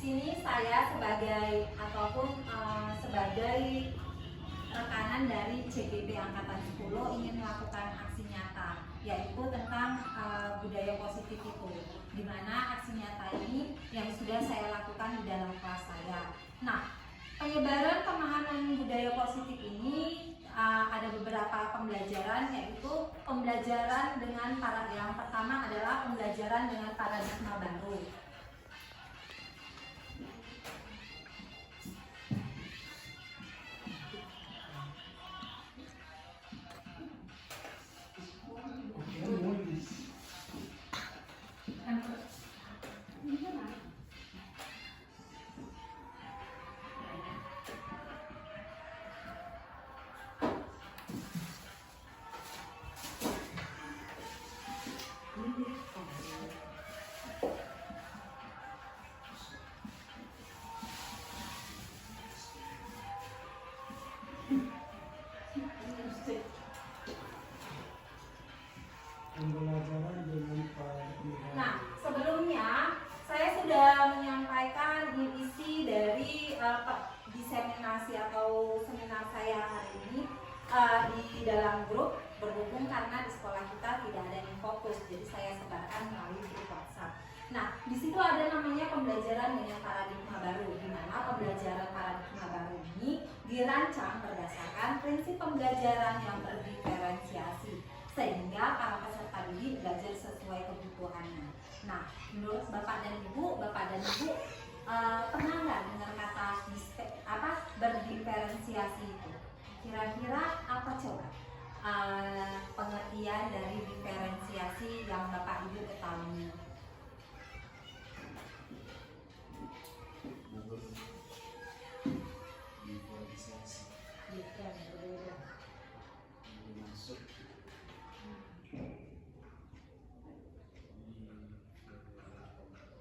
sini saya sebagai rekanan dari CGP Angkatan 10 ingin melakukan aksi nyata, yaitu tentang budaya positif itu, di mana aksi nyata ini yang sudah saya lakukan di dalam kelas saya. Nah, penyebaran pemahaman budaya positif ini ada beberapa pembelajaran, yaitu pembelajaran dengan yang pertama adalah pembelajaran dengan paradigma baru. Nah, sebelumnya saya sudah menyampaikan isi dari diseminasi atau seminar saya hari ini di dalam grup, berhubung karena di sekolah kita tidak ada yang fokus, jadi saya sebarkan melalui grup WhatsApp. Nah, di situ ada namanya pembelajaran dengan paradigma baru, di mana pembelajaran paradigma baru ini dirancang berdasarkan prinsip pembelajaran yang berdiferensiasi, sehingga para peserta didik belajar sesuai kebutuhannya. Nah, menurut Bapak dan Ibu pernah nggak dengar kata berdiferensiasi itu? Kira-kira apa coba pengertian dari diferensiasi yang Bapak Ibu ketahui?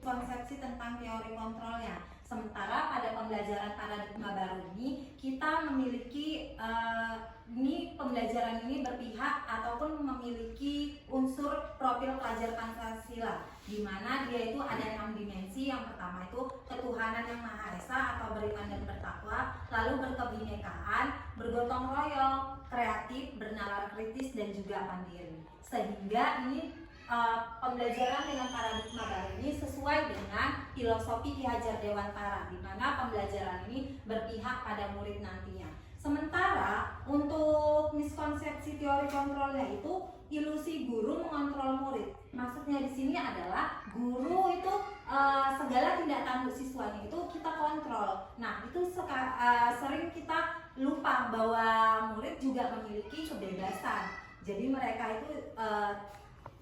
Konsepsi tentang teori kontrolnya. Sementara pada pembelajaran paradigma baru ini kita memiliki pembelajaran ini berpihak ataupun memiliki unsur profil pelajar Pancasila, di mana dia itu ada 6 dimensi. Yang pertama itu ketuhanan yang Maha Esa atau beriman dan bertakwa, lalu berkebinekaan, bergotong royong, kreatif, bernalar kritis, dan juga mandiri. Sehingga ini pembelajaran dengan paradigma baru ini sesuai dengan filosofi Ki Hajar Dewantara, di mana pembelajaran ini berpihak pada murid nantinya. Sementara untuk miskonsepsi teori kontrolnya itu ilusi guru mengontrol murid. Maksudnya di sini adalah guru itu segala tindak tanduk siswanya itu kita kontrol. Nah, itu sering kita lupa bahwa murid juga memiliki kebebasan. Jadi mereka itu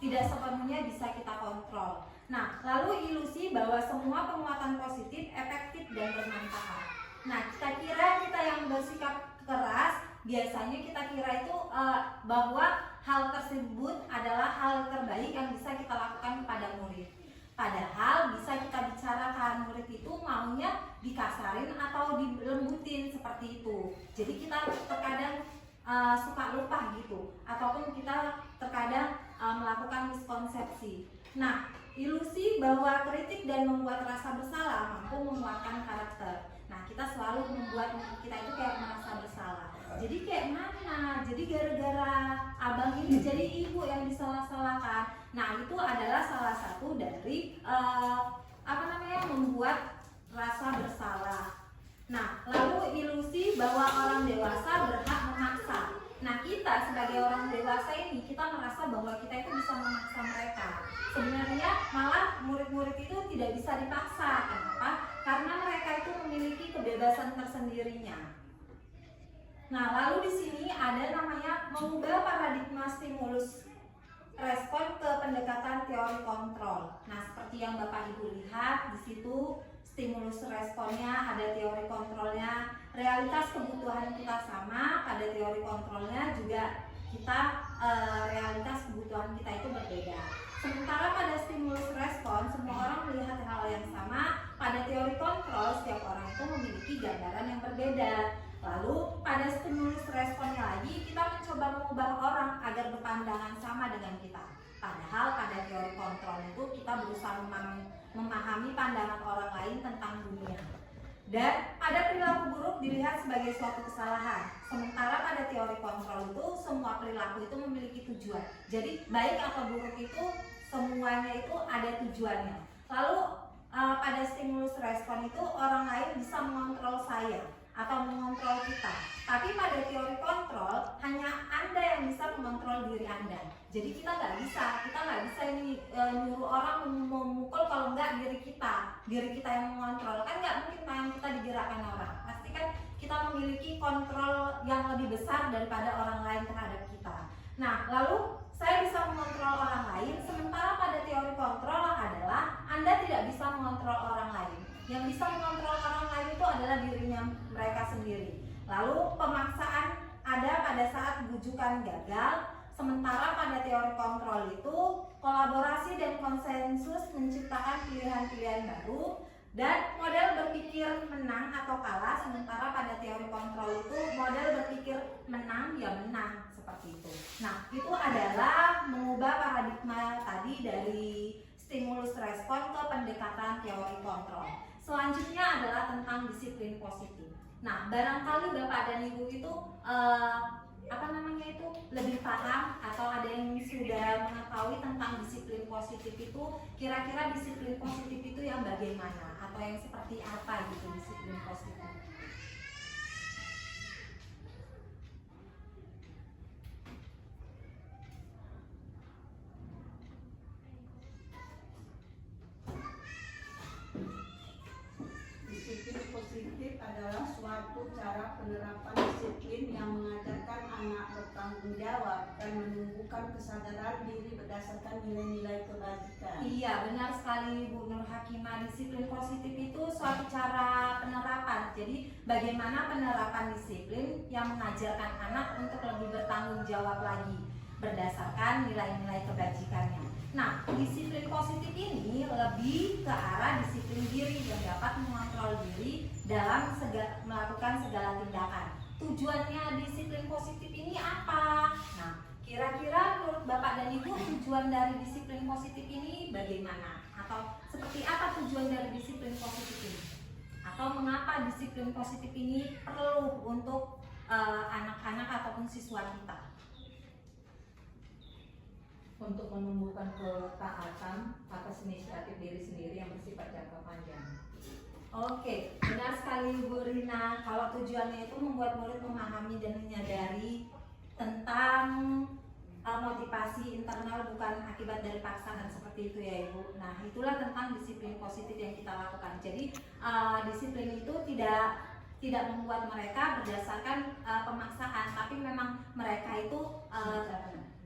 tidak sepenuhnya bisa kita kontrol. Nah, lalu ilusi bahwa semua penguatan positif, efektif, dan bermanfaat. Nah, kita yang bersikap keras, biasanya kita kira itu bahwa hal tersebut adalah hal terbaik yang bisa kita lakukan kepada murid. Padahal bisa kita bicarakan, murid itu maunya dikasarin atau dilembutin seperti itu. Jadi kita terkadang suka lupa gitu, ataupun kita terkadang melakukan miskonsepsi. Nah, ilusi bahwa kritik dan membuat rasa bersalah mampu menguatkan karakter. Nah, kita selalu membuat kita itu kayak merasa bersalah. Jadi kayak mana? Jadi gara-gara abang ini jadi ibu yang disalah-salahkan. Nah, itu adalah salah satu dari membuat rasa bersalah. Nah, lalu ilusi bahwa orang dewasa berhak memaksa. Nah, kita sebagai orang dewasa ini, kita merasa bahwa kita itu bisa memaksa mereka. Sebenarnya malah murid-murid itu tidak bisa dipaksa. Kenapa? Karena mereka itu memiliki kebebasan tersendirinya. Nah, lalu di sini ada namanya mengubah paradigma stimulus respon ke pendekatan teori kontrol. Nah, seperti yang Bapak Ibu lihat di situ, stimulus responnya ada teori kontrolnya, realitas kebutuhan kita sama, pada teori kontrolnya juga kita realitas kebutuhan kita itu berbeda. Sementara pada stimulus respon semua orang melihat hal yang sama, pada teori kontrol setiap orang itu memiliki gambaran yang berbeda. Lalu pada stimulus responnya lagi kita mencoba mengubah orang agar berpandangan sama dengan kita. Padahal pada teori kontrol itu kita berusaha memahami pandangan orang lain lain tentang dunia. Dan pada perilaku buruk dilihat sebagai suatu kesalahan. Sementara pada teori kontrol itu semua perilaku itu memiliki tujuan. Jadi baik atau buruk itu semuanya itu ada tujuannya. Lalu pada stimulus respon itu orang lain bisa mengontrol saya atau mengontrol kita. Tapi pada teori kontrol hanya Anda yang bisa mengontrol diri Anda. Jadi kita nggak bisa ini nyuruh orang memukul kalau nggak diri kita yang mengontrol. Kan nggak mungkin tangan kita digerakkan orang. Pasti kan kita memiliki kontrol yang lebih besar daripada orang lain terhadap kita. Nah, lalu saya bisa mengontrol orang lain, sementara pada teori kontrol adalah Anda tidak bisa mengontrol orang lain. Yang bisa mengontrol orang lain itu adalah dirinya mereka sendiri. Lalu pemaksaan ada pada saat bujukan gagal, sementara pada teori kontrol itu kolaborasi dan konsensus menciptakan pilihan-pilihan baru, dan model berpikir menang atau kalah, sementara pada teori kontrol itu model berpikir menang ya menang, seperti itu. Nah, itu adalah mengubah paradigma tadi dari stimulus respon ke pendekatan teori kontrol. Selanjutnya adalah tentang disiplin positif. Nah, barangkali Bapak dan Ibu itu lebih paham atau ada yang sudah mengetahui tentang disiplin positif itu, kira-kira disiplin positif itu yang bagaimana atau yang seperti apa gitu disiplin positif. Disiplin positif adalah suatu cara penerapan disiplin yang mengajarkan anak bertanggung jawab dan menumbuhkan kesadaran diri berdasarkan nilai-nilai kebajikan. Iya, benar sekali Bu Nur Hakimah. Disiplin positif itu suatu cara penerapan. Jadi bagaimana penerapan disiplin yang mengajarkan anak untuk lebih bertanggung jawab lagi berdasarkan nilai-nilai kebajikannya. Nah, disiplin positif ini lebih ke arah disiplin diri yang dapat mengontrol diri dalam melakukan segala tindakan. Tujuannya disiplin positif ini apa? Nah, kira-kira menurut Bapak dan Ibu tujuan dari disiplin positif ini bagaimana? Atau seperti apa tujuan dari disiplin positif ini? Atau mengapa disiplin positif ini perlu untuk anak-anak ataupun siswa kita? Untuk menumbuhkan ketaatan atas inisiatif diri sendiri yang bersifat jangka panjang. Oke, benar sekali Bu Rina. Kalau tujuannya itu membuat murid memahami dan menyadari tentang motivasi internal bukan akibat dari paksaan, seperti itu ya Ibu. Nah, itulah tentang disiplin positif yang kita lakukan. Jadi disiplin itu tidak membuat mereka berdasarkan pemaksaan, tapi memang mereka itu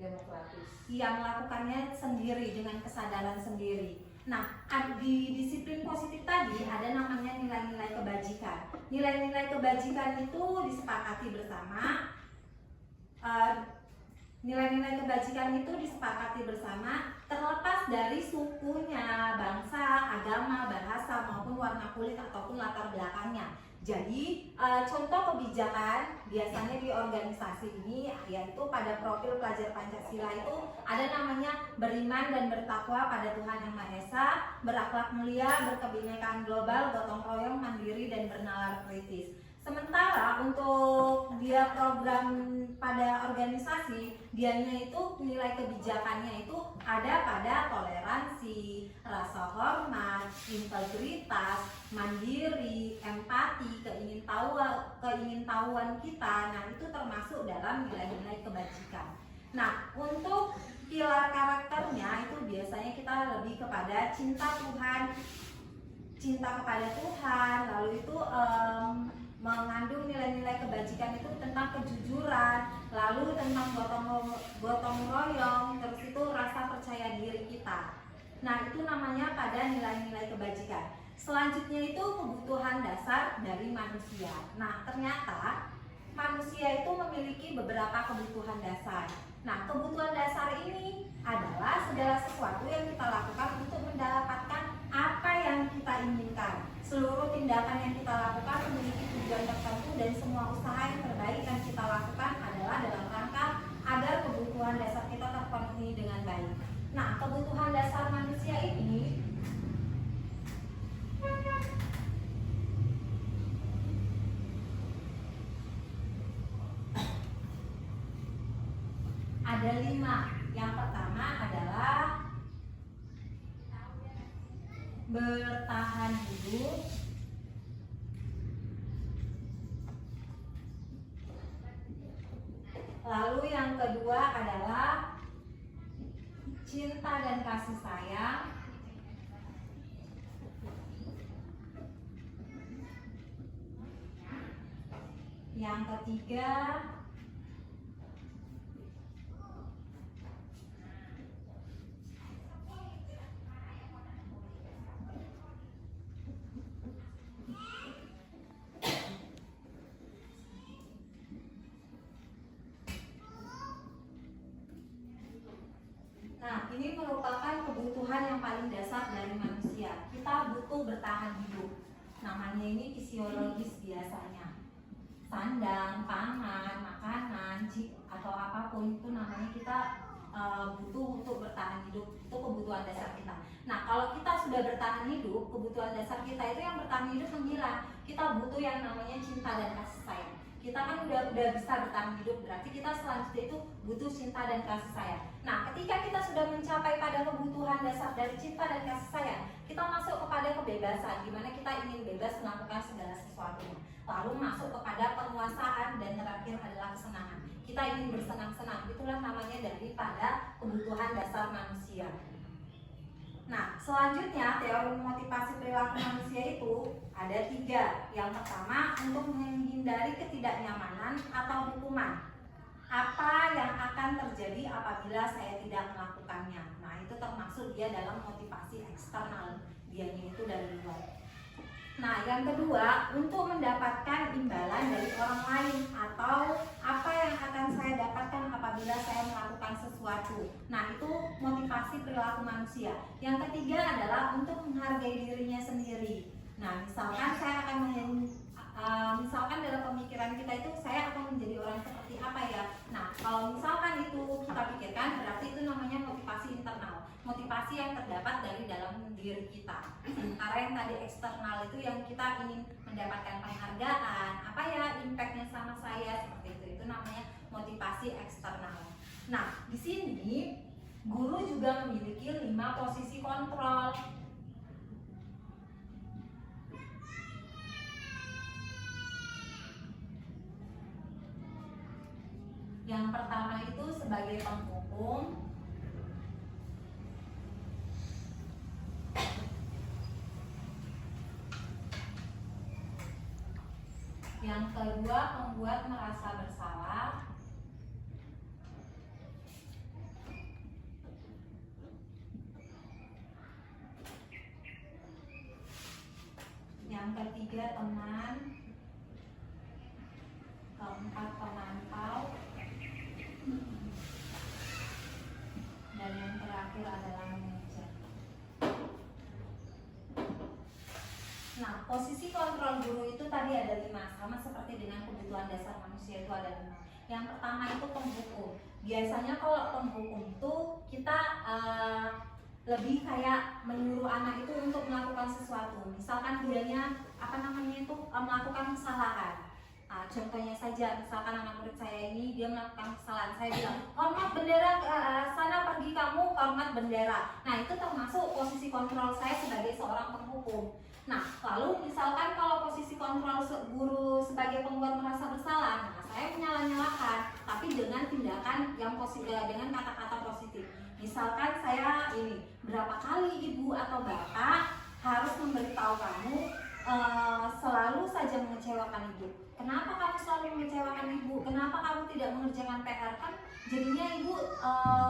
demokratis yang melakukannya sendiri dengan kesadaran sendiri. Nah, di disiplin positif tadi ada namanya nilai-nilai kebajikan. Nilai-nilai kebajikan itu disepakati bersama. Nilai-nilai kebajikan itu disepakati bersama terlepas dari sukunya, bangsa, agama, bahasa maupun warna kulit ataupun latar belakangnya. Jadi contoh kebijakan biasanya di organisasi ini yaitu pada profil pelajar Pancasila itu ada namanya beriman dan bertakwa pada Tuhan Yang Maha Esa, berakhlak mulia, berkebinekaan global, gotong royong, mandiri dan bernalar kritis. Sementara untuk dia program pada organisasi, dianya itu nilai kebijakannya itu ada pada toleransi, rasa hormat, integritas, mandiri, empati, keingintahuan kita. Nah, itu termasuk dalam nilai-nilai kebajikan. Nah, untuk pilar karakternya itu biasanya kita lebih kepada cinta kepada Tuhan, lalu itu mengandung nilai-nilai kebajikan itu tentang kejujuran, lalu tentang gotong royong, terus itu rasa percaya diri kita. Nah, itu namanya pada nilai-nilai kebajikan. Selanjutnya itu kebutuhan dasar dari manusia. Nah, ternyata manusia itu memiliki beberapa kebutuhan dasar. Nah, kebutuhan dasar ini adalah segala sesuatu yang kita lakukan untuk mendapatkan apa yang kita inginkan. Seluruh tindakan yang kita lakukan memiliki tujuan tertentu dan semua usaha yang terbaik yang kita lakukan adalah dalam rangka agar kebutuhan dasar kita terpenuhi dengan baik. Nah, kebutuhan dasar manusia ini Nah, yang pertama adalah bertahan hidup. Lalu yang kedua adalah cinta dan kasih sayang. Yang ketiga nah, ini merupakan kebutuhan yang paling dasar dari manusia. Kita butuh bertahan hidup. Namanya ini fisiologis biasanya. Sandang, pangan, makanan, atau apapun itu namanya kita butuh untuk bertahan hidup. Itu kebutuhan dasar kita. Nah, kalau kita sudah bertahan hidup, kebutuhan dasar kita itu yang bertahan hidup menghilang. Kita butuh yang namanya cinta dan kasih sayang. Kita kan udah bisa bertahan hidup, berarti kita selanjutnya itu butuh cinta dan kasih sayang. Nah, ketika kita sudah mencapai pada kebutuhan dasar dari cinta dan kasih sayang, kita masuk kepada kebebasan, di mana kita ingin bebas melakukan segala sesuatunya. Lalu masuk kepada penguasaan dan terakhir adalah kesenangan. Kita ingin bersenang-senang, itulah namanya daripada kebutuhan dasar manusia. Nah, selanjutnya teori motivasi perilaku manusia itu ada 3. Yang pertama, untuk menghindari ketidaknyamanan atau hukuman. Apa yang akan terjadi apabila saya tidak melakukannya? Nah, itu termasuk dia dalam motivasi eksternal, dianya itu dari luar. Nah, yang kedua, untuk mendapatkan imbalan dari orang lain atau apa yang akan saya dapatkan apabila saya melakukan sesuatu. Nah, itu motivasi perilaku manusia. Yang ketiga adalah untuk menghargai dirinya sendiri. Nah, misalkan saya akan misalkan dalam pemikiran kita itu saya akan menjadi orang seperti apa ya. Nah, kalau misalkan itu kita pikirkan, berarti itu namanya motivasi internal, motivasi yang terdapat dari dalam diri kita. Sementara yang tadi eksternal itu yang kita ingin mendapatkan penghargaan, apa ya impactnya sama saya seperti itu namanya motivasi eksternal. Nah, di sini guru juga memiliki 5 posisi kontrol. Yang pertama itu sebagai penghukum. Yang kedua, membuat merasa bersalah. Yang ketiga, teman. Keempat, pemantau. Dan yang terakhir adalah manajer. Nah, posisi kontrol guru itu tadi ada 5, sama seperti dengan kebutuhan dasar manusia itu ada 5. Yang pertama itu penghukum. Biasanya kalau penghukum itu kita lebih kayak menyuruh anak itu untuk melakukan sesuatu. Misalkan dianya melakukan kesalahan. Contohnya saja, misalkan anak murid saya ini dia melakukan kesalahan, saya bilang hormat bendera, sana pergi kamu, hormat bendera. Nah, itu termasuk posisi kontrol saya sebagai seorang penghukum. Nah, lalu misalkan kalau posisi kontrol guru sebagai pembuat merasa bersalah, nah saya menyalah-nyalahkan, tapi dengan tindakan yang positif, dengan kata-kata positif. Misalkan saya ini, berapa kali ibu atau bapak harus memberitahu kamu selalu saja mengecewakan ibu. Kenapa kamu selalu mengecewakan ibu? Kenapa kamu tidak mengerjakan PR? Kan jadinya ibu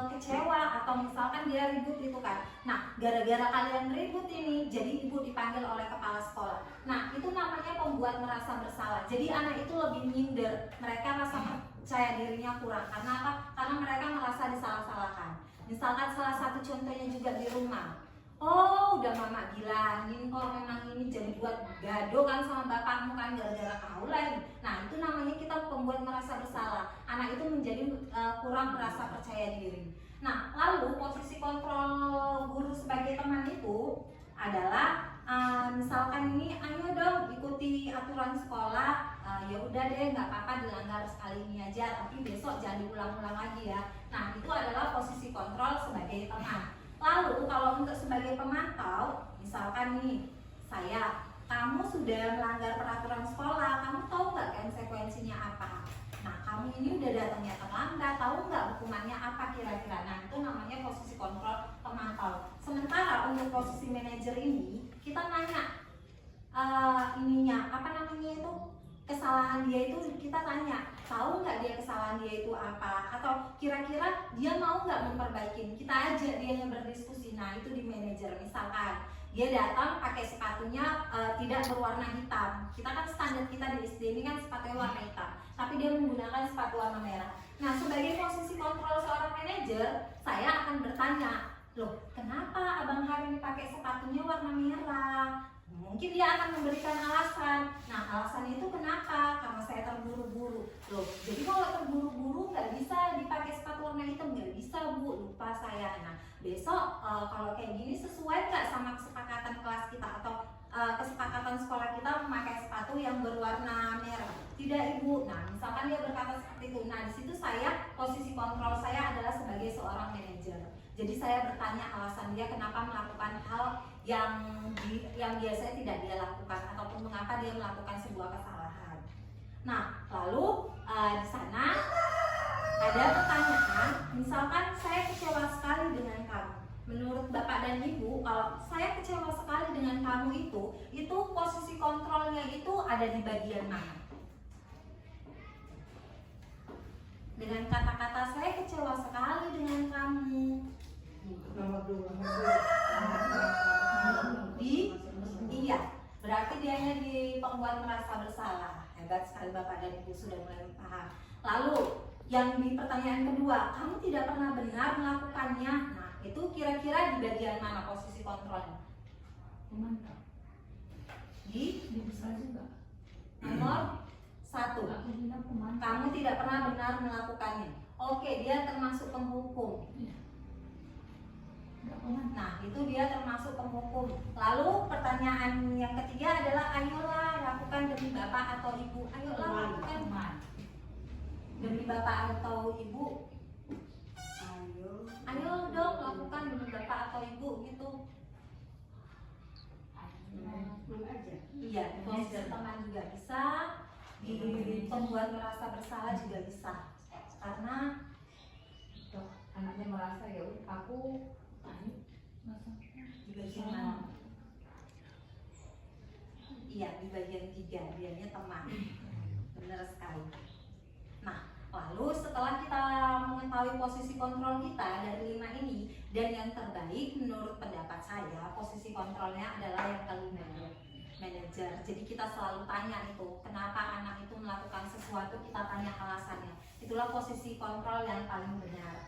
kecewa, atau misalkan dia ribut itu kan. Nah, gara-gara kalian ribut ini, jadi ibu dipanggil oleh kepala sekolah. Nah, itu namanya pembuat merasa bersalah. Jadi anak itu lebih minder, mereka rasa percaya dirinya kurang. Karena apa? Karena mereka merasa disalah-salahkan. Misalkan salah satu contohnya juga di rumah. Oh, udah mama bilangin kok memang ini jadi buat gaduh kan sama bapakmu kan gara-gara kau lagi. Nah, itu namanya kita pembuat merasa bersalah. Anak itu menjadi kurang merasa percaya diri. Nah, lalu posisi kontrol guru sebagai teman itu adalah misalkan ini, ayo dong ikuti aturan sekolah. Ya udah deh, nggak apa-apa dilanggar sekali ini aja, tapi besok jangan diulang-ulang lagi ya. Nah, itu adalah posisi kontrol sebagai teman. Lalu kalau untuk sebagai pemantau, misalkan nih, kamu sudah melanggar peraturan sekolah, kamu tahu nggak konsekuensinya apa? Nah, kamu ini udah datangnya terlambat, tahu nggak hukumannya apa kira-kira? Nah, itu namanya posisi kontrol pemantau. Sementara untuk posisi manajer ini, kita nanya kesalahan dia itu, kita tanya, tahu nggak dia kesalahan dia itu apa? Atau kira-kira dia mau nggak memperbaiki? Kita ajak dia yang berdiskusi. Nah, itu di manajer. Misalkan dia datang pakai sepatunya tidak berwarna hitam. Kita kan standar kita di SD ini kan sepatunya warna hitam, tapi dia menggunakan sepatu warna merah. Nah, sebagai posisi kontrol seorang manajer, saya akan bertanya, loh, kenapa Abang hari ini pakai sepatunya warna merah? Mungkin dia akan memberikan alasan. Nah, alasannya itu kenapa? Karena saya terburu-buru. Loh, jadi kalau terburu-buru nggak bisa dipakai sepatu warna hitam, nggak bisa Bu, lupa saya. Nah, besok kalau kayak gini sesuai nggak sama kesepakatan kelas kita atau kesepakatan sekolah kita memakai sepatu yang berwarna merah? Tidak Ibu. Nah, misalkan dia berkata seperti itu. Nah, di situ posisi kontrol saya adalah sebagai seorang manajer. Jadi saya bertanya alasan dia kenapa melakukan hal yang biasanya tidak dia lakukan ataupun mengapa dia melakukan sebuah kesalahan. Nah, lalu di sana ada pertanyaan, misalkan saya kecewa sekali dengan kamu. Menurut Bapak dan Ibu, kalau saya kecewa sekali dengan kamu itu posisi kontrolnya itu ada di bagian mana? Dengan kata-kata saya kecewa sekali dengan kamu. Iya, berarti dianya di pembuat merasa bersalah. Hebat sekali Bapak dan Ibu sudah mulai paham. Lalu yang di pertanyaan kedua, kamu tidak pernah benar melakukannya. Nah, itu kira-kira di bagian mana posisi kontrolnya? Pemantau. Di Bisa juga. nomor 1. Aku bilang pemantau. Kamu tidak pernah benar melakukannya. Oke, dia termasuk penghukum. Nah, itu dia termasuk penghukum. Lalu pertanyaan yang ketiga adalah, ayolah lakukan demi Bapak atau Ibu. Ayolah lakukan demi Bapak atau Ibu. Ayo dong lakukan demi Bapak atau Ibu gitu. Iya, di posisi teman juga bisa, di pembuat merasa bersalah juga bisa. Karena anaknya merasa ya aku di bagian mana? Iya, di bagian 3, dianya teman. Benar sekali. Nah, lalu setelah kita mengetahui posisi kontrol kita dari 5 ini, dan yang terbaik menurut pendapat saya, posisi kontrolnya adalah yang kelima, manajer. Jadi kita selalu tanya itu, kenapa anak itu melakukan sesuatu, kita tanya alasannya. Itulah posisi kontrol yang paling benar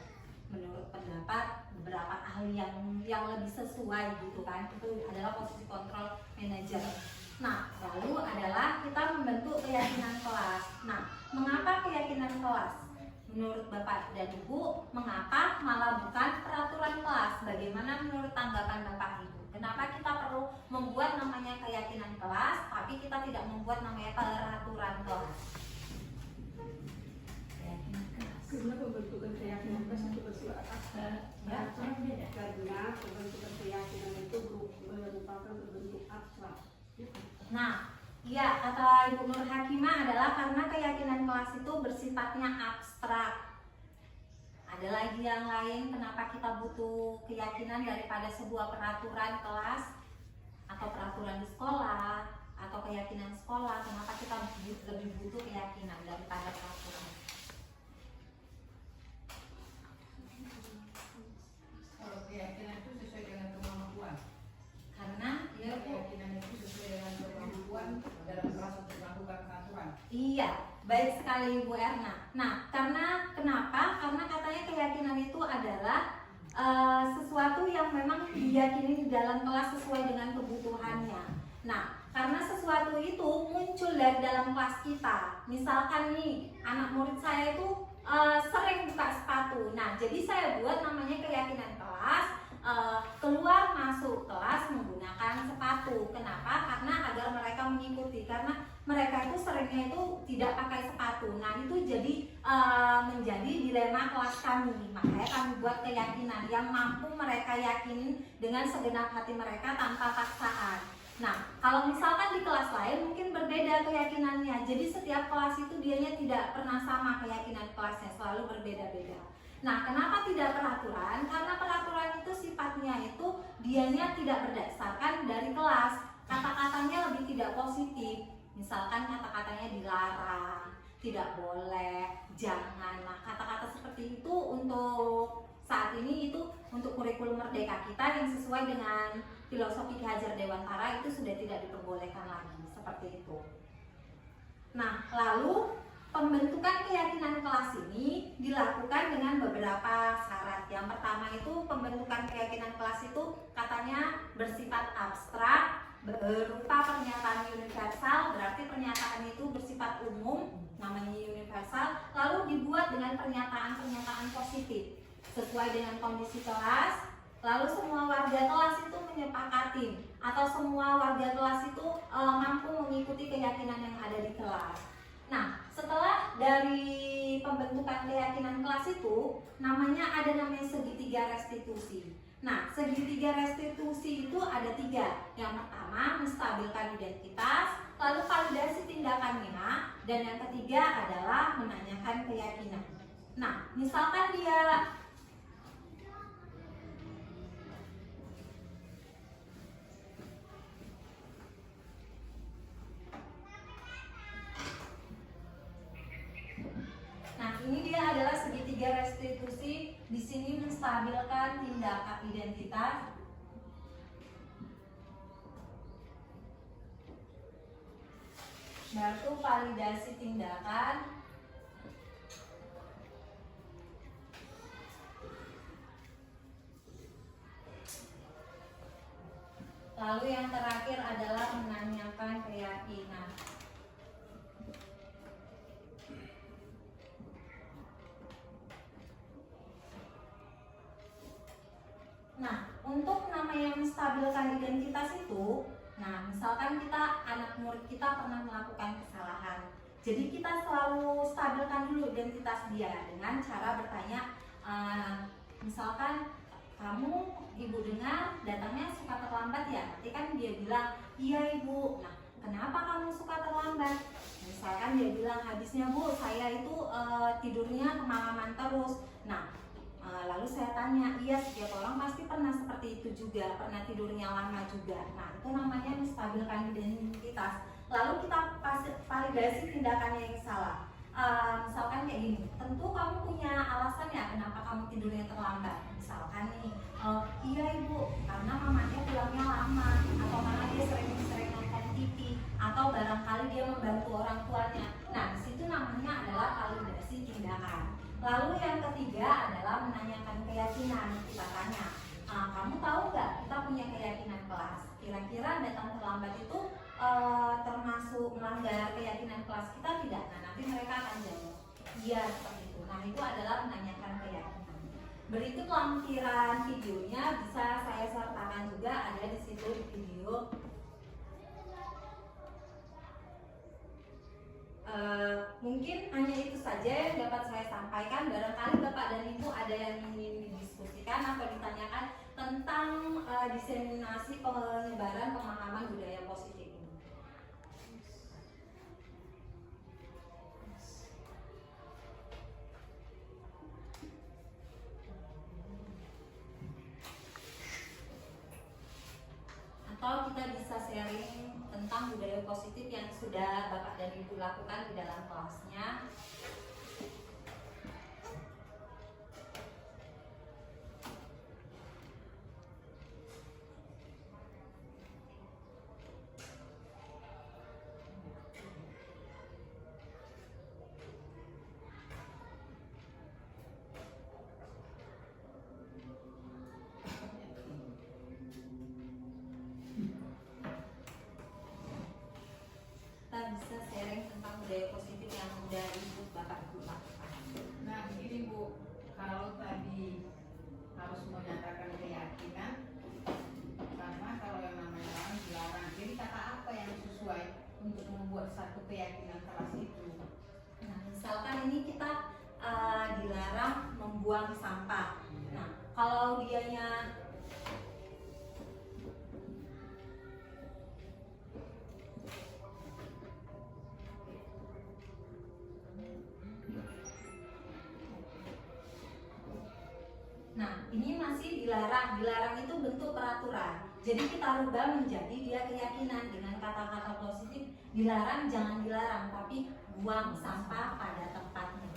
menurut pendapat beberapa ahli yang lebih sesuai gitu kan. Itu adalah posisi kontrol manajer. Nah, lalu adalah kita membentuk keyakinan kelas. Nah, mengapa keyakinan kelas? Menurut Bapak dan Ibu, mengapa malah bukan peraturan kelas? Bagaimana menurut tanggapan Bapak Ibu? Kenapa kita perlu membuat namanya keyakinan kelas, tapi kita tidak membuat namanya peraturan kelas? Karena pembentukan keyakinan kelas itu bersifat abstrak. Karena pembentukan keyakinan itu merupakan bentuk abstrak. Nah, iya, kata Ibu Nur Hakimah adalah karena keyakinan kelas itu bersifatnya abstrak. Ada lagi yang lain, kenapa kita butuh keyakinan daripada sebuah peraturan kelas atau peraturan di sekolah atau keyakinan sekolah? Kenapa kita lebih butuh keyakinan daripada peraturan? Kalau keyakinan itu sesuai dengan kemampuan. Karena ya, Keyakinan itu sesuai dengan kemampuan dalam kelas untuk melakukan peraturan. iya, baik sekali Ibu Erna. Nah, karena kenapa? Karena katanya keyakinan itu adalah sesuatu yang memang diyakini di dalam kelas sesuai dengan kebutuhannya. Nah, karena sesuatu itu muncul dari dalam kelas kita. Misalkan nih, anak murid saya itu sering buka sepatu. Nah, jadi saya buat namanya keyakinan kelas, keluar masuk kelas menggunakan sepatu. Kenapa? Karena agar mereka mengikuti. Karena mereka itu seringnya itu tidak pakai sepatu. Nah itu jadi menjadi dilema kelas kami. Makanya kami buat keyakinan yang mampu mereka yakinin dengan segenap hati mereka tanpa paksaan. Nah kalau misalkan di kelas lain mungkin berbeda keyakinannya. Jadi setiap kelas itu dianya tidak pernah sama keyakinan kelasnya, selalu berbeda-beda. Nah, kenapa tidak peraturan? Karena peraturan itu sifatnya itu dianya tidak berdasarkan dari kelas. Kata-katanya lebih tidak positif. Misalkan kata-katanya dilarang, tidak boleh, jangan. Nah, kata-kata seperti itu untuk saat ini itu untuk kurikulum merdeka kita yang sesuai dengan filosofi Ki Hajar Dewantara itu sudah tidak diperbolehkan lagi seperti itu. Nah, lalu pembentukan keyakinan kelas ini dilakukan dengan beberapa syarat. Yang pertama itu pembentukan keyakinan kelas itu katanya bersifat abstrak, berupa pernyataan universal, berarti pernyataan itu bersifat umum, namanya universal, lalu dibuat dengan pernyataan-pernyataan positif sesuai dengan kondisi kelas. Lalu semua warga kelas itu menyepakati atau semua warga kelas itu mampu mengikuti keyakinan yang ada di kelas. Nah, setelah dari pembentukan keyakinan kelas itu, namanya segitiga restitusi. Nah, segitiga restitusi itu ada 3. Yang pertama, menstabilkan identitas, lalu validasi tindakannya, dan yang ketiga adalah menanyakan keyakinan. Nah, misalkan dia ini dia adalah segitiga restitusi. Di sini menstabilkan tindakan identitas, baru validasi tindakan, lalu yang terakhir adalah menanyakan keyakinan. Nah, untuk nama yang menstabilkan identitas itu, nah misalkan kita anak murid kita pernah melakukan kesalahan, jadi kita selalu stabilkan dulu identitas dia dengan cara bertanya, misalkan kamu ibu dengar datangnya suka terlambat ya, nanti kan dia bilang iya ibu. Nah, kenapa kamu suka terlambat? Misalkan dia bilang habisnya bu saya itu tidurnya kemalaman terus. Nah, lalu saya tanya, iya setiap orang pasti pernah seperti itu juga, pernah tidurnya lama juga. Nah itu namanya menstabilkan identitas. Lalu kita validasi tindakannya yang salah. Misalkan kayak gini, tentu kamu punya alasan ya kenapa kamu tidurnya terlambat. Misalkan nih, iya ibu, karena mamanya pulangnya lama, atau karena dia sering nonton TV, atau barangkali dia membantu orang tuanya. Nah disitu namanya adalah validasi tindakan. Lalu yang ketiga adalah menanyakan keyakinan. Kita tanya, kamu tahu nggak kita punya keyakinan kelas? Kira-kira datang terlambat itu termasuk melanggar keyakinan kelas kita tidak? Nah nanti mereka akan jawab, iya seperti itu. Nah itu adalah menanyakan keyakinan. Berikut lampiran videonya bisa saya sertakan juga, ada di situ di video. Mungkin hanya itu saja yang dapat saya sampaikan. Barangkali Bapak dan Ibu ada yang ingin didiskusikan atau ditanyakan tentang diseminasi penyebaran pemahaman budaya positif ini. Atau kita bisa sharing tentang budaya positif yang sudah Bapak dan Ibu lakukan di dalam kelasnya. Bisa sharing tentang budaya positif yang udah Ibu Bapak Ibu lakukan. Nah begini Bu, kalau tadi harus menyatakan keyakinan, karena kalau yang namanya orang dilarang, jadi kata apa yang sesuai untuk membuat membuat satu keyakinan kelas itu? Nah, misalkan ini kita dilarang membuang sampah. Nah, kalau dianya Nah, ini masih dilarang. Dilarang itu bentuk peraturan. Jadi kita rubah menjadi dia keyakinan dengan kata-kata positif. Dilarang jangan dilarang, tapi buang sampah pada tempatnya.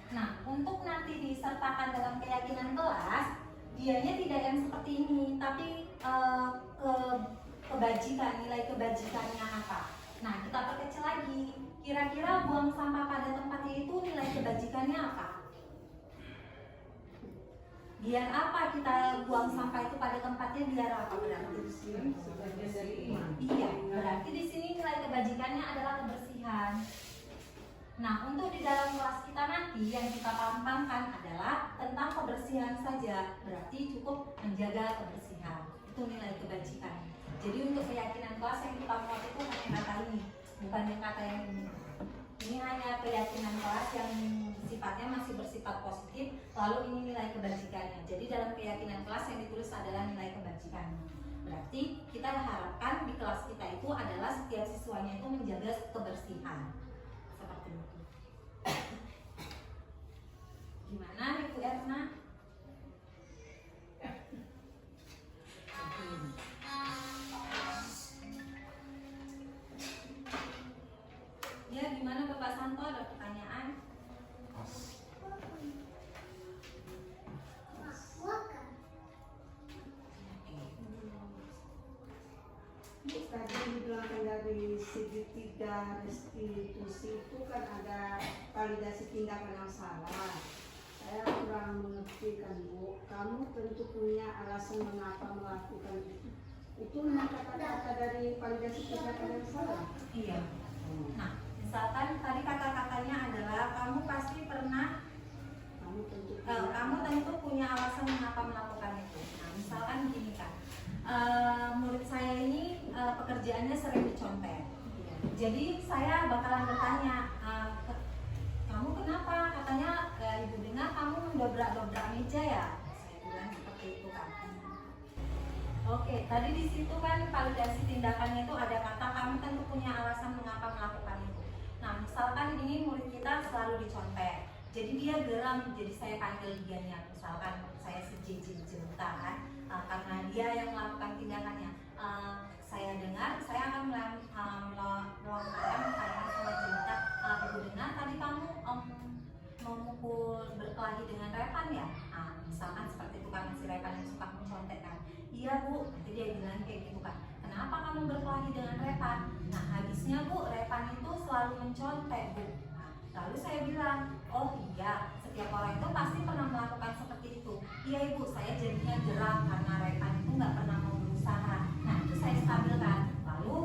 Nah, untuk nanti disertakan dalam keyakinan kelas, dianya tidak yang seperti ini, tapi kebajikan, nilai kebajikannya apa. Nah, kita perkecil lagi. Kira-kira buang sampah pada tempatnya itu nilai kebajikannya apa? Biar apa kita buang sampah itu pada tempatnya, biar apa berarti? Iya, berarti di sini nilai kebajikannya adalah kebersihan. Nah, untuk di dalam kelas kita nanti yang kita pahamkan adalah tentang kebersihan saja. Berarti cukup menjaga kebersihan. Itu nilai kebajikan. Jadi untuk keyakinan kelas yang kita muat itu hanya kata ini, bukan yang kata yang ini. Ini hanya keyakinan kelas yang sifatnya masih bersifat positif, lalu ini nilai kebajikannya. Jadi dalam keyakinan kelas yang ditulis adalah nilai kebajikannya. Berarti kita harapkan di kelas kita itu adalah setiap siswanya itu menjaga kebersihan. Seperti itu. Gimana Ibu Erna? Ya, gimana Bapak Santo, ada pertanyaan? Tadi dibilangkan dari segitiga restitusi itu kan ada validasi tindakan yang salah. Saya kurang mengerti kan Bu. Kamu tentu punya alasan mengapa melakukan itu. Itu kata-kata dari validasi tindakan yang salah. Iya. Nah, misalkan tadi kata-katanya adalah kamu pasti pernah, kamu tentu punya alasan mengapa melakukan itu. Nah, misalkan gini kan, murid saya ini pekerjaannya sering dicontek. Jadi saya bakalan bertanya, kamu kenapa? Katanya ibu dengar kamu mendobrak-dobrak meja ya. Saya bilang seperti itu kan. Oke, tadi di situ kan validasi tindakannya itu ada kata kamu tentu punya alasan mengapa melakukan itu. Nah, misalkan ini murid kita selalu dicontek, jadi dia geram, jadi saya panggil dianya. Misalkan saya sejejer-jeruta kan, karena dia yang melakukan tindakannya. Saya dengar, saya akan melontarkan pertanyaan sama Cinta. Ibu dengar tadi kamu memukul berkelahi dengan Repan ya? Misalkan seperti itu kan, si Repan yang suka mencontek kan. Iya Bu, nanti dia bilang kayak gitu kan. Kenapa kamu berkelahi dengan Repan? Nah, habisnya Bu, Repan itu selalu mencontek Bu. Nah, lalu saya bilang, oh iya, setiap orang itu pasti pernah melakukan seperti itu. Iya Ibu, saya jadinya geram karena Repan itu nggak pernah mau berusaha. Nah, itu saya stabilkan. Lalu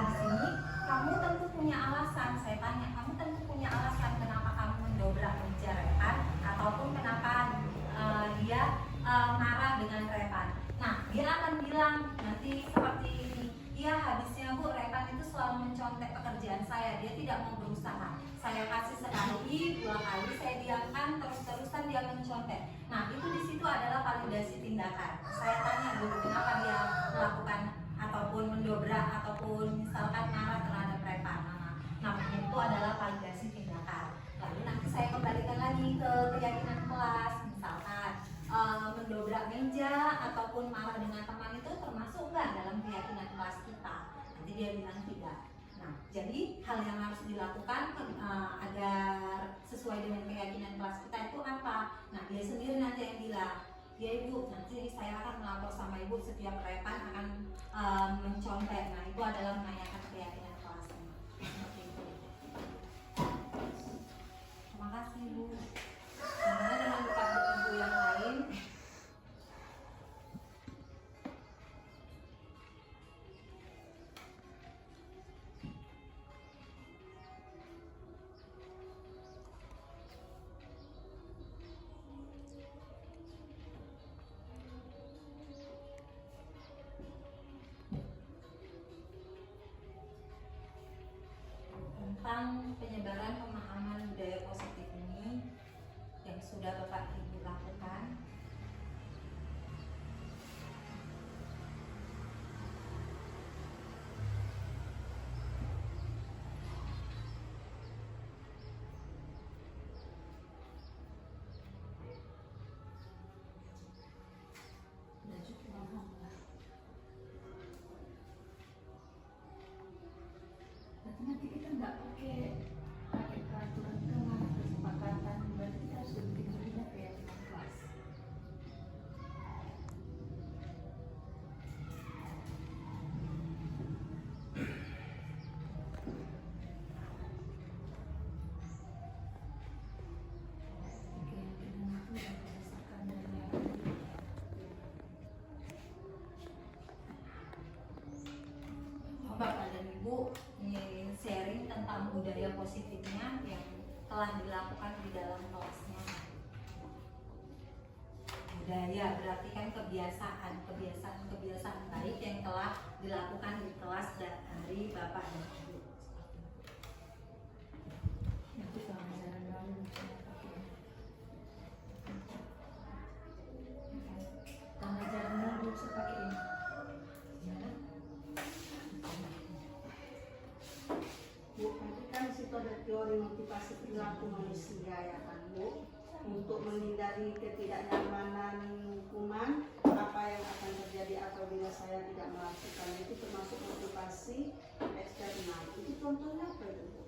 di sini kamu tentu punya alasan. Saya tanya, kamu tentu punya alasan kenapa kamu mendobrak meja Repan ataupun kenapa dia marah dengan Repan. Nah, dia akan bilang nanti seperti ini. Iya, habisnya Bu, Repan itu selalu mencontek pekerjaan saya. Dia tidak mau berusaha. Saya kasih sekali, 2 kali, saya diamkan, terus-terusan dia mencontek. Nah, itu di situ adalah validasi tindakan. Saya tanya dulu kenapa dia melakukan ataupun mendobrak ataupun misalkan marah terhadap Repan. Namanya itu adalah validasi tindakan. Lalu nanti saya kembalikan lagi ke keyakinan kelas, misalkan mendobrak meja ataupun marah dengan teman itu termasuk nggak dalam keyakinan kelas kita? Nanti dia bilang tidak. Nah, jadi hal yang harus dilakukan agar sesuai dengan keyakinan kelas kita itu apa? Nah, dia sendiri nanti yang bilang, ya Ibu, nanti saya akan melapor sama Ibu setiap Repan akan mencontek. Nah, itu adalah menanyakan keyakinan kelasnya. Seperti itu. Terima kasih Bu. Bagaimana dengan buku-buku yang lain? Bapak dan Ibu ingin sharing tentang budaya positifnya yang telah dilakukan di dalam kelasnya. Budaya berarti kan kebiasaan baik yang telah dilakukan di kelas dari Bapak dan Ibu. Itu sama jalan baru. Tanda jalan baru bisa pakai ini. Bu, nanti kan di situ ada teori motivasi perilaku manusia ya kan Bu, untuk menghindari ketidaknyamanan lingkungan, apa yang akan terjadi apabila saya tidak melakukan itu termasuk motivasi eksternal. Itu contohnya apa itu Bu?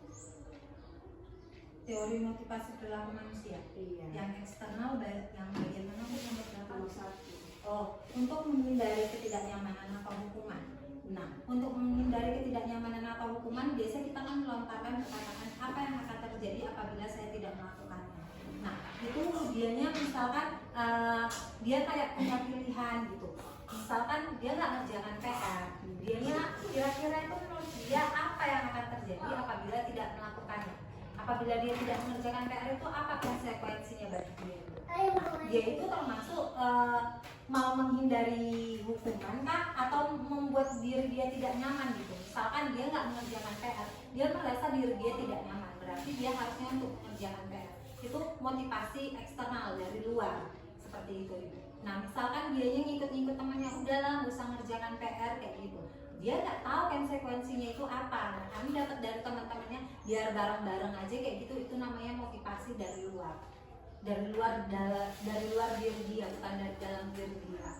Teori motivasi perilaku manusia. Iya. Yang eksternal yang bagian mana Bu? Nomor berapa? Nomor 1. Oh, untuk menghindari ketidaknyamanan atau hukuman. Nah, untuk menghindari ketidaknyamanan atau hukuman, biasanya kita kan melontarkan perkataan apa yang akan terjadi apabila saya tidak melakukannya. Nah, itu dianya misalkan dia kayak punya pilihan gitu. Misalkan dia nggak ngerjakan PR, dianya kira-kira itu menurut dia apa yang akan terjadi apabila tidak melakukannya. Apabila dia tidak mengerjakan PR itu apa konsekuensinya bagi dia? Dia itu termasuk mau menghindari hukuman kah atau membuat diri dia tidak nyaman gitu. Misalkan dia nggak mengerjakan PR, dia merasa diri dia tidak nyaman, berarti dia harusnya untuk mengerjakan PR. Itu motivasi eksternal dari luar, seperti itu. Nah, misalkan dianya ngikut-ngikut temannya, udahlah nggak usah ngerjakan PR kayak gitu, dia nggak tahu konsekuensinya itu apa. Nah, kami dapat dari teman-temannya biar bareng-bareng aja kayak gitu, itu namanya motivasi dari luar. Dari luar diri dia, bukan dari dalam diri dia.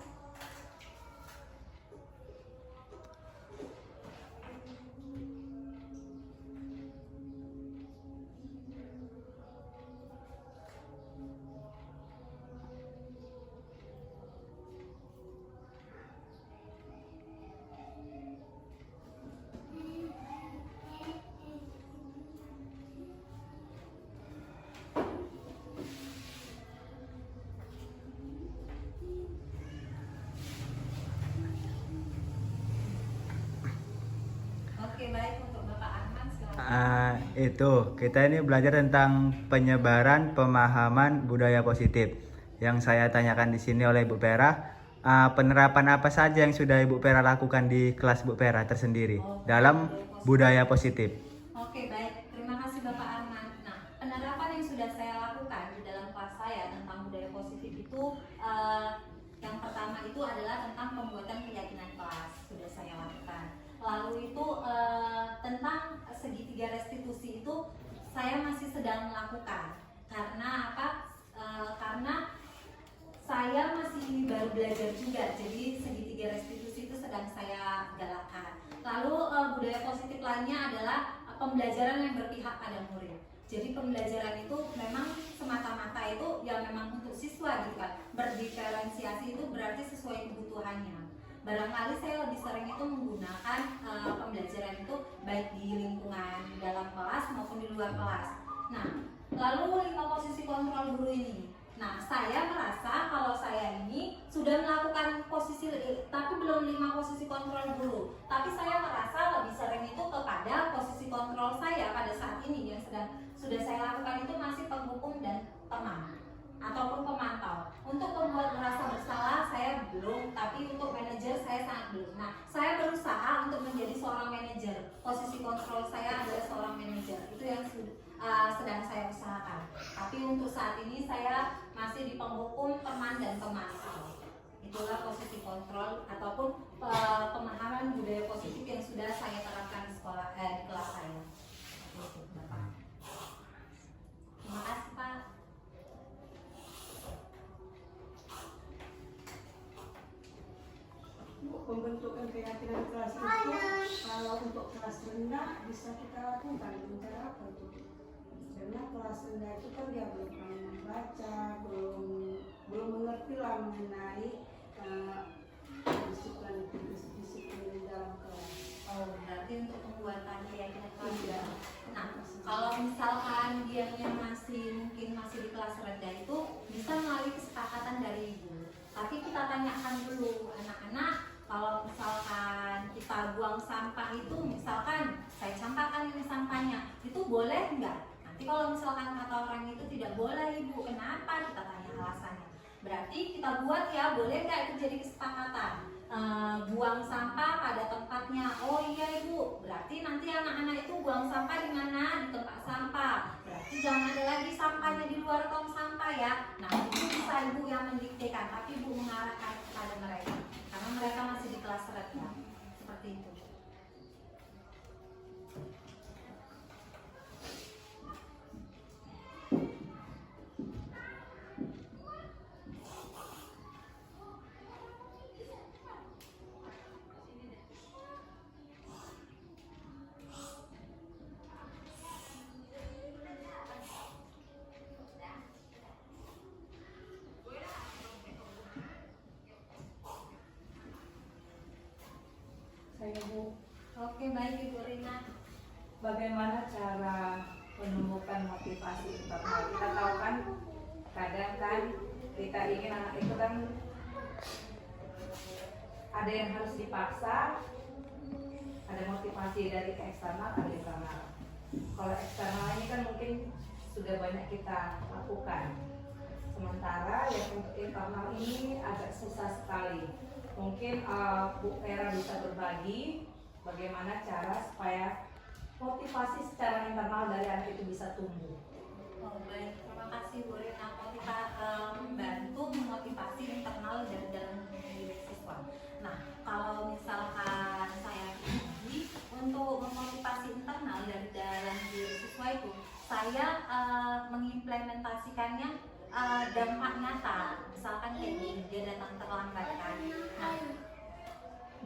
Oke, baik, untuk Bapak Arman silakan. Itu kita ini belajar tentang penyebaran pemahaman budaya positif. Yang saya tanyakan di sini oleh Ibu Pera, penerapan apa saja yang sudah Ibu Pera lakukan di kelas Ibu Pera tersendiri dalam budaya positif? Oke, baik, terima kasih Bapak Arman. Nah, penerapan yang sudah saya lakukan di dalam kelas saya tentang budaya positif itu yang pertama itu adalah tentang pembuatan keyakinan kelas, sudah saya lakukan. Lalu itu tentang segitiga restitusi itu saya masih sedang melakukan. Karena apa? Karena saya masih baru belajar juga, jadi segitiga restitusi itu sedang saya galakkan. Lalu budaya positif lainnya adalah pembelajaran yang berpihak pada murid. Jadi pembelajaran itu memang semata-mata itu ya memang untuk siswa gitu kan. Berdiferensiasi itu berarti sesuai kebutuhannya. Barangkali saya lebih sering itu menggunakan pembelajaran itu baik di lingkungan dalam kelas maupun di luar kelas. Nah, lalu 5 posisi kontrol guru ini. Nah, saya merasa kalau saya ini sudah melakukan posisi, tapi belum 5 posisi kontrol guru. Tapi saya merasa lebih sering itu kepada posisi kontrol saya pada saat ini yang sudah saya lakukan itu masih penghukum dan teman ataupun pemantau. Untuk membuat merasa bersalah saya belum, tapi untuk manajer saya sangat belum. Nah, saya berusaha untuk menjadi seorang manajer. Posisi kontrol saya adalah seorang manajer. Itu yang sedang saya usahakan. Tapi untuk saat ini saya masih di penghukum, teman dan pemantau. Itulah posisi kontrol ataupun pemahaman budaya positif yang sudah saya terapkan di kelas saya. Terima kasih Pak. Pembentukan keyakinan kelas itu kalau untuk kelas rendah bisa kita lakukan dengan cara apa itu? Karena kelas rendah itu kan dia belum pernah membaca, belum mengerti lah mengenai disiplin di dalam kelas. Oh, berarti untuk pembuatan keyakinan kelas. Iya. Nah, kalau misalkan dia masih di kelas rendah itu bisa melalui kesepakatan dari ibu. Tapi kita tanyakan dulu anak-anak, kalau misalkan kita buang sampah itu, misalkan saya campakkan ini sampahnya, itu boleh nggak? Nanti kalau misalkan kata orang itu tidak boleh ibu, kenapa? Kita tanya alasannya. Berarti kita buat ya, boleh nggak itu jadi kesepakatan? Buang sampah pada tempatnya. Oh iya ibu, berarti nanti anak-anak itu buang sampah di mana? Di tempat sampah. Berarti jangan ada lagi sampahnya di luar tong sampah ya. Nah itu bisa ibu yang mendiktekan, tapi ibu mengarahkan kepada mereka karena mereka masih di kelas rendah. Seperti itu. Saya Bu, Oke baik Ibu Rina. bagaimana cara menumbuhkan motivasi internal? Kita tahu kan, kadang kan kita ingin anak itu kan ada yang harus dipaksa, ada motivasi dari eksternal, ada internal. Kalau eksternal ini kan mungkin sudah banyak kita lakukan. Sementara yang untuk internal ini agak susah sekali. Mungkin Bu Vera bisa berbagi bagaimana cara supaya motivasi secara internal dari anak itu bisa tumbuh. Oh baik, terima kasih Bu Rina. Kita membantu memotivasi internal dari dalam diri siswa. Nah, kalau misalkan saya pribadi untuk memotivasi internal dari dalam diri siswa itu, saya mengimplementasikannya dampak nyata. Misalkan kayak gini, dia datang terlambat kan. Nah,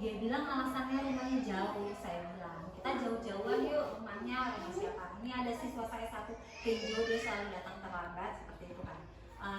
dia bilang alasannya rumahnya jauh. Saya bilang kita jauh-jauhan yuk rumahnya, rumah siapa? Ini ada siswa saya satu, Kenjo, dia selalu datang terlambat seperti itu kan.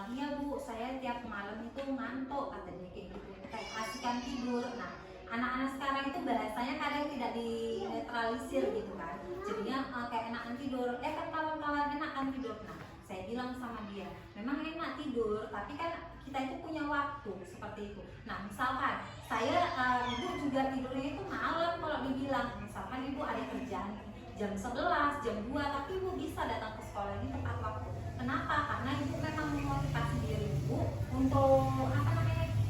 Iya Bu, saya tiap malam itu ngantuk, kata dia kayak gitu. Kayak asikkan tidur. Nah, anak-anak sekarang itu bahasanya kadang tidak dinetralisir gitu kan. Jadinya kayak enakan tidur. Kan kawan-kawan enakan tidur. Nah, saya bilang sama dia, memang enak tidur, tapi kan kita itu punya waktu seperti itu. Nah, misalkan saya ibu juga tidurnya itu malam kalau dibilang, misalkan ibu ada kerjaan jam 11, jam 2, tapi ibu bisa datang ke sekolah ini tepat waktu. Kenapa? Karena ibu memang memotivasi diri ibu untuk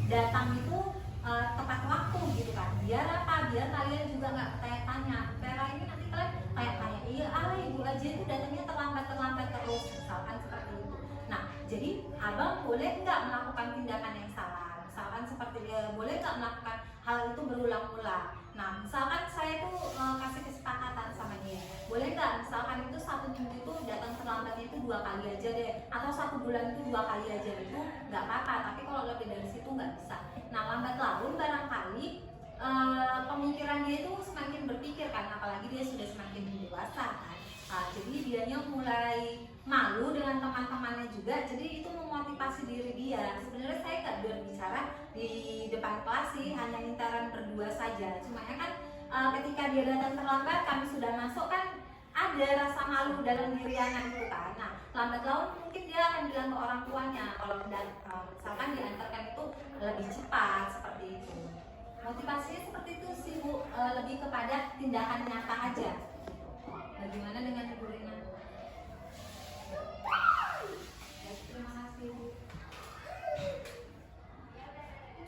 datang itu tepat waktu gitu kan. Biar apa? Biar kalian juga nggak tanya-tanya, Vera ini nanti kalian tanya-tanya, iya ibu aja itu datangnya terlambat terus, misalkan seperti itu. Nah, jadi abang boleh nggak melakukan tindakan yang salah? Misalkan seperti boleh nggak melakukan hal itu berulang-ulang? Nah, misalkan saya tuh kasih kesepakatan sama dia, boleh nggak misalkan itu 1 minggu itu datang terlambatnya itu 2 kali aja deh, atau 1 bulan itu 2 kali aja, itu nggak apa-apa. Tapi kalau lebih dari situ nggak bisa. Nah, lambat laun barangkali pemikiran dia itu semakin berpikir kan, apalagi dia sudah semakin dewasa kan. Jadi dianya mulai malu dengan teman-temannya juga, jadi itu memotivasi diri dia. Sebenarnya saya nggak berbicara di depan kelas sih, hanya intaran berdua saja. Cuma ya kan ketika dia datang terlambat, kami sudah masuk kan ada rasa malu dalam diri anak itu kan. Nah, lambat laun mungkin dia akan bilang ke orang tuanya kalau misalkan diantarkan itu lebih cepat seperti itu. Motivasinya seperti itu sih Bu, lebih kepada tindakan nyata aja. Bagaimana dengan Ibu Rina? Terima kasih Bu.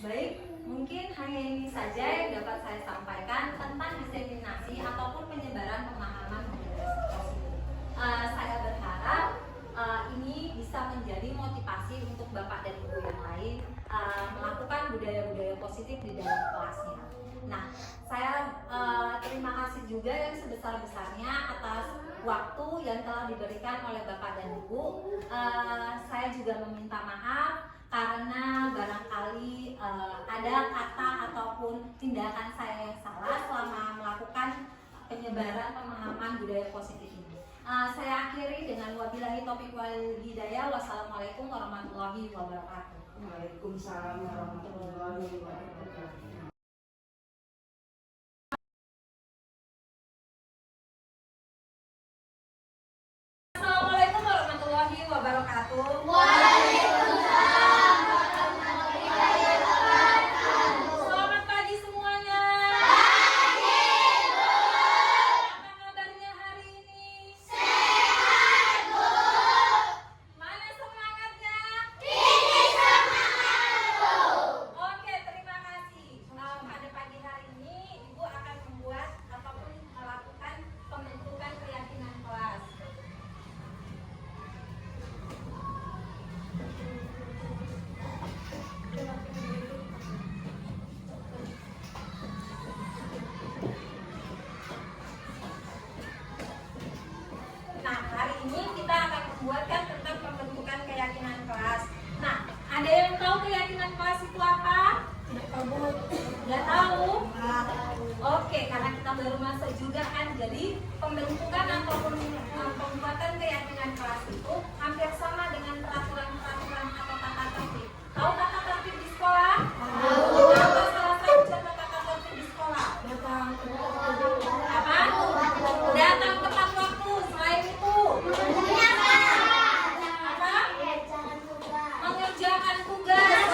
Baik, mungkin hanya ini saja yang dapat saya sampaikan tentang diseminasi ataupun penyebaran pemahaman budaya positif. Saya berharap ini bisa menjadi motivasi untuk Bapak dan Ibu yang lain melakukan budaya-budaya positif di dalam kelasnya. Nah, saya terima kasih juga yang sebesar-besarnya atas waktu yang telah diberikan oleh Bapak dan Ibu. Saya juga meminta maaf karena barangkali ada kata ataupun tindakan saya yang salah selama melakukan penyebaran pemahaman budaya positif ini. Saya akhiri dengan wabillahi taufiq wal hidayah. Wassalamualaikum warahmatullahi wabarakatuh. Waalaikumsalam warahmatullahi wabarakatuh. Assalamualaikum warahmatullahi wabarakatuh. Waalaikumsalam warahmatullahi wabarakatuh. tentang pembentukan keyakinan kelas. Nah, ada yang tahu keyakinan kelas itu apa? Tidak tahu. Tidak tahu? Oke, karena kita baru masuk juga kan, jadi pembentukan ataupun pembuatan keyakinan kelas itu hampir sama dengan peraturan-peraturan atau tata tertib. Tahu tata tertib di sekolah? Tahu. Apa salah satu contoh tata tertib di sekolah? Apa? Datang tepat waktu. Selain itu, apa? Mengerjakan tugas.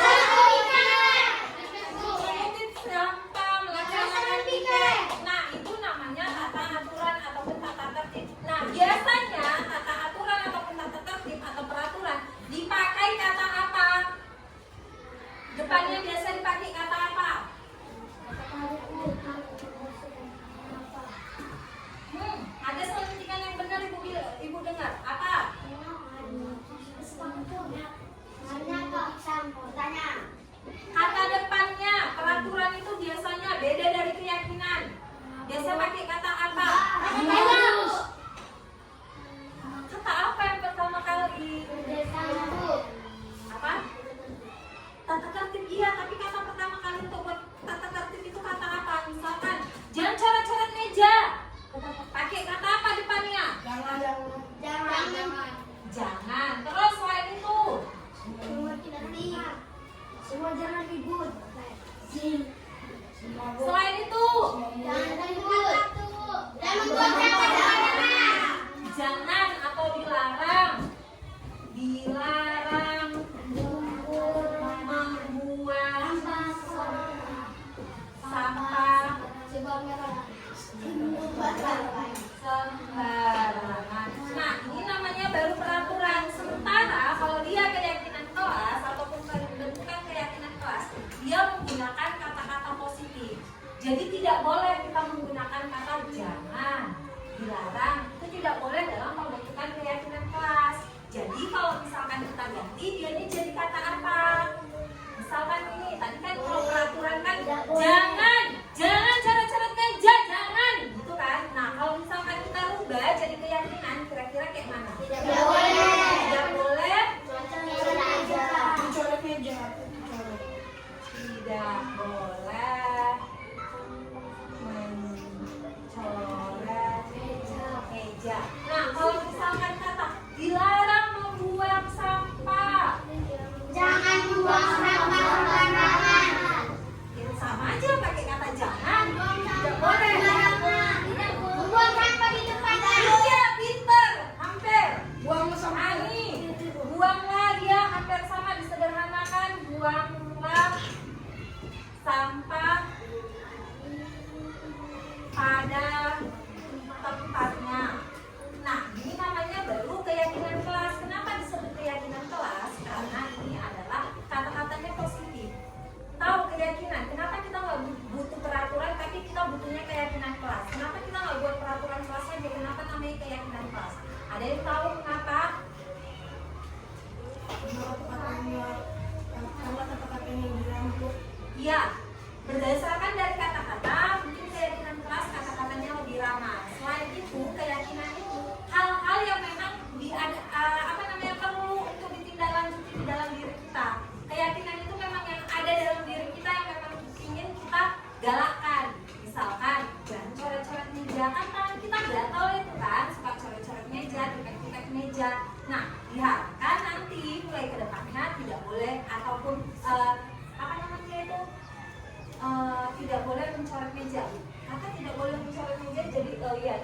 Mengutip sampah, melaksanakan piket. Nah, itu namanya tata aturan ataupun tata tertib. Nah, biasanya tata aturan ataupun tata tertib atau peraturan dipakai kata apa? Depannya biasa dipakai kata apa? Ada selentingan yang benar ibu dengar. Apa? Kata depannya peraturan itu biasanya beda dari keyakinan. Biasa pakai kata apa? Kata apa yang pertama kali? Apa? Tata tertib iya, tapi kata pertama kali untuk buat tata tertib itu kata apa? Misalkan jangan coret-coret meja. Pakai kata apa depannya? Jangan. Terus selain itu? Semua jangan ribut. Selain itu? Jangan atau dilarang. Dilarang membuang sampah sembarangan. Nah, ini namanya baru peraturan. Sementara kalau dia keyakinan kelas ataupun pembentukan keyakinan kelas, dia menggunakan kata-kata positif. Jadi tidak boleh kita menggunakan kata jangan, dilarang. Itu tidak boleh dalam pembentukan keyakinan kelas. Jadi kalau misalkan kita ganti, dia ini jadi kata apa? Misalkan ini, tadi kan kalau peraturan kan jangan coret-coret meja, jangan, gitu kan? Nah, kalau misalkan kita rubah jadi keyakinan, kira-kira kayak mana? Tidak boleh. Tidak boleh. Mencoret meja. Tidak boleh mencoret meja. Nah, kalau misalkan kata dilarang membuang sampah, Jangan buang sampah sembarangan. itu sama aja pakai kata jangan. Tidak boleh. Buang sampah di depan. Iya, pinter, hampir. Buang sampah. Ani, buanglah dia hampir sama disederhanakan. Buanglah sampah pada tempatnya. Nah, ini namanya baru keyakinan kelas. Kenapa disebut keyakinan kelas? Karena ini adalah kata-katanya positif. Tahu keyakinan? Kenapa kita nggak butuh peraturan, tapi kita butuhnya keyakinan kelas? Kenapa kita nggak buat peraturan kelas aja? Kenapa namanya keyakinan kelas? Ada yang tahu kenapa? Iya, berdasarkan dari kata-kata, mungkin keyakinan kelas kata-katanya lebih ramah. Selain itu, keyakinan itu hal-hal yang memang perlu untuk ditindaklanjuti di dalam diri kita. Keyakinan itu memang yang ada dalam diri kita yang memang ingin kita galakkan. Misalkan, jangan coret-coret meja. Kan kita gatal itu kan, suka coret-coret meja, tipek-tipek meja. Nah, diharapkan nanti mulai ke depannya tidak boleh ataupun tidak boleh mencoret meja. Maka tidak boleh mencoret meja, jadi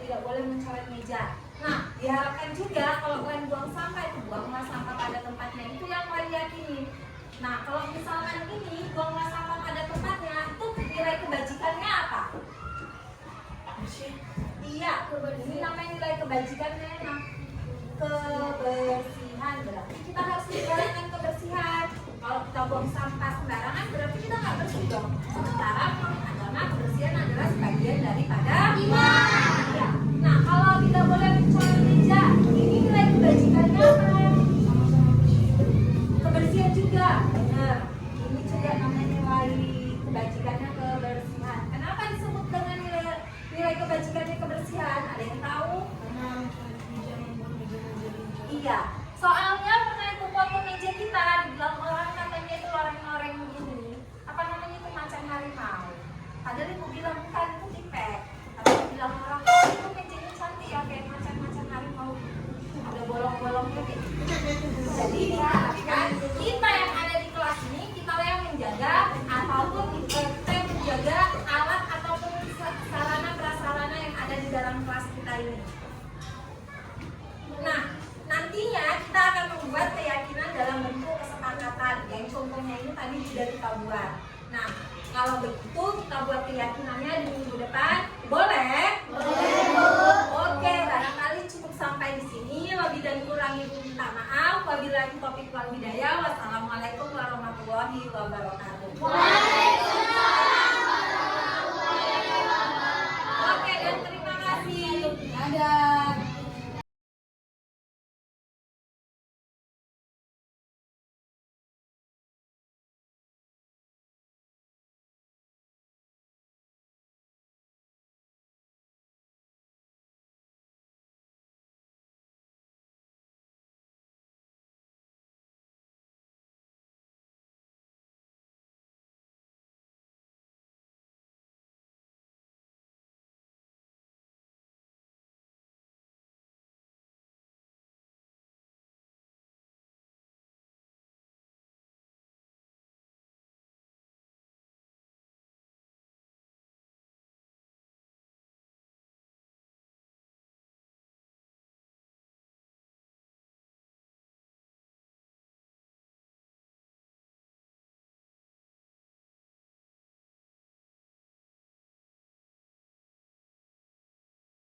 tidak boleh mencoret meja. Nah, diharapkan juga kalau kalian buang sampah itu buanglah sampah pada tempatnya. Itu yang kalian yakini. Nah, kalau misalkan ini buanglah sampah pada tempatnya, itu nilai kebajikannya apa? Iya, ini namanya nilai kebajikannya. Nah, kebersihan berarti kita harus menjalankan kebersihan. Kalau kita buang sampah sembarangan berarti kita nggak bersih dong. Sementara menurut agama kebersihan adalah sebagian daripada iman. Ya. Nah, kalau tidak boleh mencoret meja, ini nilai kebajikannya apa? Kebersihan juga, benar. Ini juga namanya nilai kebajikannya kebersihan. Kenapa disebut dengan nilai kebajikannya kebersihan? Ada yang tahu? Iya. Soal Soalnya pernah itu foto meja kita dibilang orang katanya itu loreng-loreng ini, apa namanya itu macan harimau. Padahal ibu bilang bukan, itu tipek. Tapi bilang orang itu mejanya cantik ya kayak macan-macan harimau. Ada bolong-bolongnya gitu. Jadi diharapkan kita yang ada di kelas ini kita yang menjaga ataupun kita yang menjaga alat ataupun sarana prasarana yang ada di dalam kelas kita ini. Nah, nantinya kita akan membuat keyakinan dalam bentuk kesepakatan yang contohnya ini tadi sudah kita buat. Nah, kalau begitu kita buat keyakinannya di minggu depan, boleh? Boleh. Oke, barangkali cukup sampai di sini. Lebih dan kurang ibu minta maaf. Wabillahi taufiq wal hidayah. Wassalamualaikum warahmatullahi wabarakatuh.